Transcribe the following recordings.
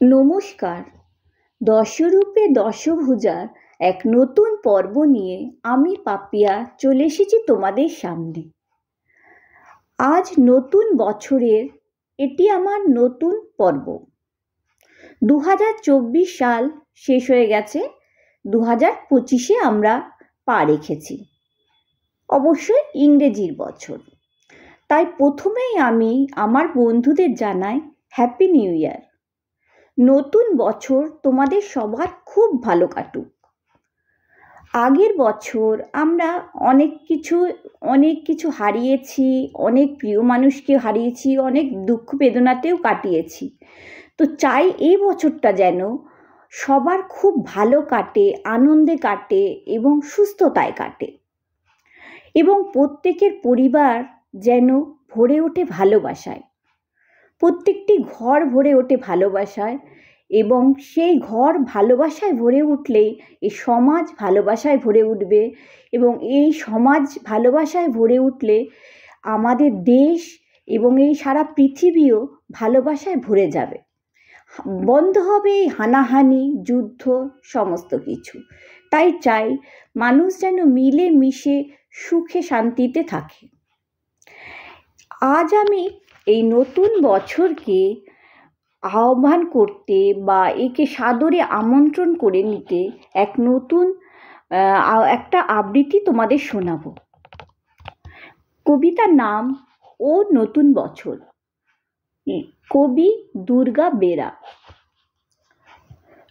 নমস্কার। দশরূপে দশভুজার এক নতুন পর্ব নিয়ে আমি পাপিয়া চলে এসেছি তোমাদের সামনে। আজ নতুন বছরের এটি আমার নতুন পর্ব। 2024 সাল শেষ হয়ে গেছে, 2025-এ আমরা পা রেখেছি, অবশ্যই ইংরেজির বছর। তাই প্রথমেই আমি আমার বন্ধুদের জানাই হ্যাপি নিউ ইয়ার। নতুন বছর তোমাদের সবার খুব ভালো কাটুক। আগের বছর আমরা অনেক কিছু হারিয়েছি, অনেক প্রিয় মানুষকে হারিয়েছি, অনেক দুঃখ বেদনাতেও কাটিয়েছি। তো চাই এই বছরটা যেন সবার খুব ভালো কাটে, আনন্দে কাটে এবং সুস্থতায় কাটে, এবং প্রত্যেকের পরিবার যেন ভরে ওঠে ভালোবাসায়, প্রত্যেকটি ঘর ভরে ওঠে ভালোবাসায়, এবং সেই ঘর ভালোবাসায় ভরে উঠলেই এই সমাজ ভালোবাসায় ভরে উঠবে, এবং এই সমাজ ভালোবাসায় ভরে উঠলে আমাদের দেশ এবং এই সারা পৃথিবীও ভালোবাসায় ভরে যাবে। বন্ধ হবে এই হানাহানি, যুদ্ধ, সমস্ত কিছু। তাই চাই মানুষ যেন মিলে মিশে সুখে শান্তিতে থাকে। আজ আমি এই নতুন বছরকে আহ্বান করতে বা একে সাদরে আমন্ত্রণ করে নিতে একটা আবৃত্তি তোমাদের শোনাবো। কবিতার নাম ও নতুন বছর, কবি দুর্গা বেরা।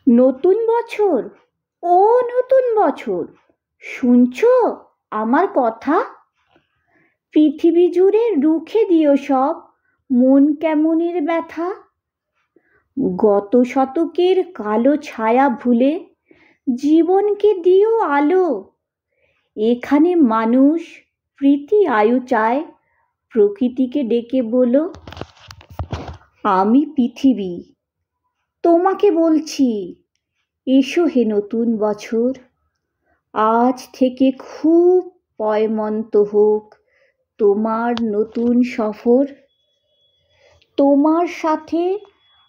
নতুন বছর, ও নতুন বছর, শুনছো আমার কথা? পৃথিবী জুড়ে রুখে দিও সব মন কেমনের ব্যথা। গত শতকের কালো ছায়া ভুলে জীবনকে দিও আলো। এখানে মানুষ প্রীতি আয়ু চায়, প্রকৃতিকে ডেকে বলো, আমি পৃথিবী তোমাকে বলছি, এসো হে নতুন বছর। আজ থেকে খুব পয়মন্ত হোক তোমার নতুন সফর। তোমার সাথে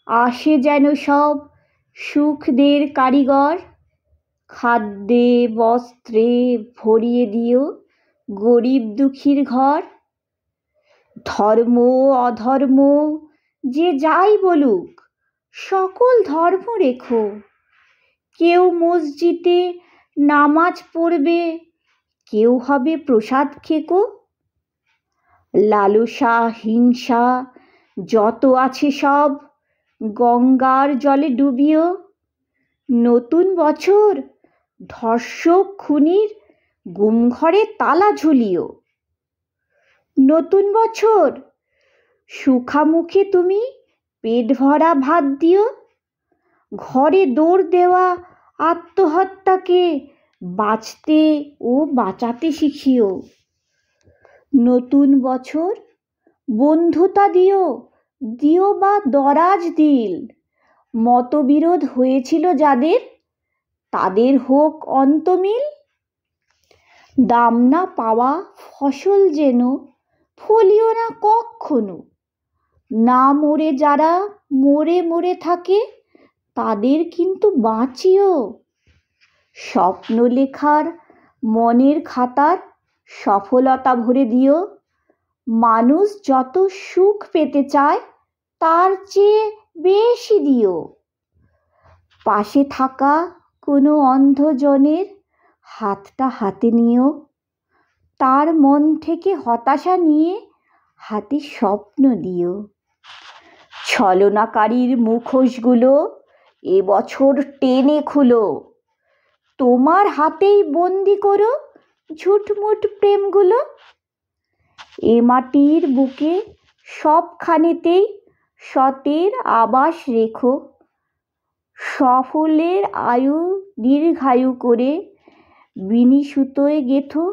আসে যেন সব সুখদের কারিগর। খাদ্যে বস্ত্রে ভরিয়ে দিও গরিব দুঃখীর ঘর। ধর্ম অধর্ম যে যাই বলুক, সকল ধর্ম রেখো। কেউ মসজিদে নামাজ পড়বে, কেউ হবে প্রসাদ খেকো। লালসা হিংসা যত আছে সব গঙ্গার জলে ডুবিও। নতুন বছর ধর্ষক খুনির গুমঘরে তালা ঝুলিও। নতুন বছর সুখামুখে তুমি পেট ভরা ভাত দিও। ঘরে দৌড় দেওয়া আত্মহত্যাকে বাঁচতে ও বাঁচাতে শিখিও। নতুন বছর বন্ধুতা দিও, দিও বা দরাজ দিল। মতবিরোধ হয়েছিল যাদের, তাদের হোক অন্তমিল। দাম না পাওয়া ফসল যেন ফলিও না কখনো। না মরে যারা মরে মরে থাকে, তাদের কিন্তু বাঁচিও। স্বপ্ন লেখার মনের খাতার সফলতা ভরে দিও। মানুষ যত সুখ পেতে চায় তার চেয়ে বেশি দিও। পাশে থাকা কোনো অন্ধজনের হাতটা হাতে নিও। তার মন থেকে হতাশা নিয়ে হাতে স্বপ্ন দিও। ছলনাকারীর মুখোশগুলো এবছর টেনে খুলো। তোমার হাতেই বন্দি করো ঝুটমুট প্রেমগুলো। এ মাটির বুকে সবখানেতেই সতের আবাস রেখো। সফলের আয়ু দীর্ঘায়ু করে বিনি সুতোয় গেথো।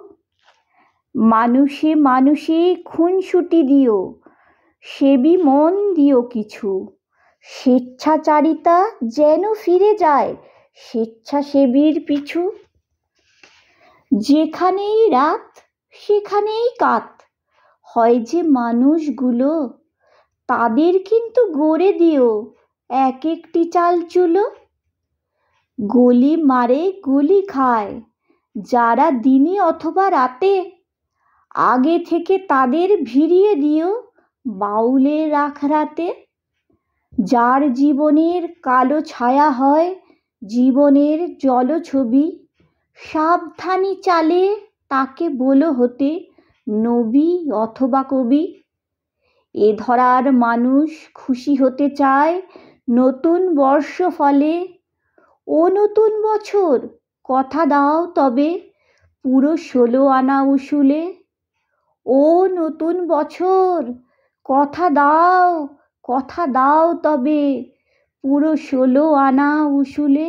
মানুষে মানুষে খুনসুটি দিও, সেবী মন দিও কিছু। স্বেচ্ছাচারিতা যেন ফিরে যায় স্বেচ্ছাসেবীর পিছু। যেখানেই রাত সেখানেই কাত হয় যে মানুষগুলো, তাদের কিন্তু গড়ে দিও এক একটি চালচুলো। গলি মারে গলি খায় যারা দিনে অথবা রাতে, আগে থেকে তাদের ভিড়িয়ে দিও বাউলের আখড়াতে। যার জীবনের কালো ছায়া হয় জীবনের জলছবি, সাবধানী চালে তাকে বলো হতে নবী অথবা কবি। এ ধরার মানুষ খুশি হতে চায় নতুন বর্ষ ফলে। ও নতুন বছর কথা দাও তবে পুরো 16 আনা উসুলে। ও নতুন বছর কথা দাও তবে পুরো 16 আনা উসুলে।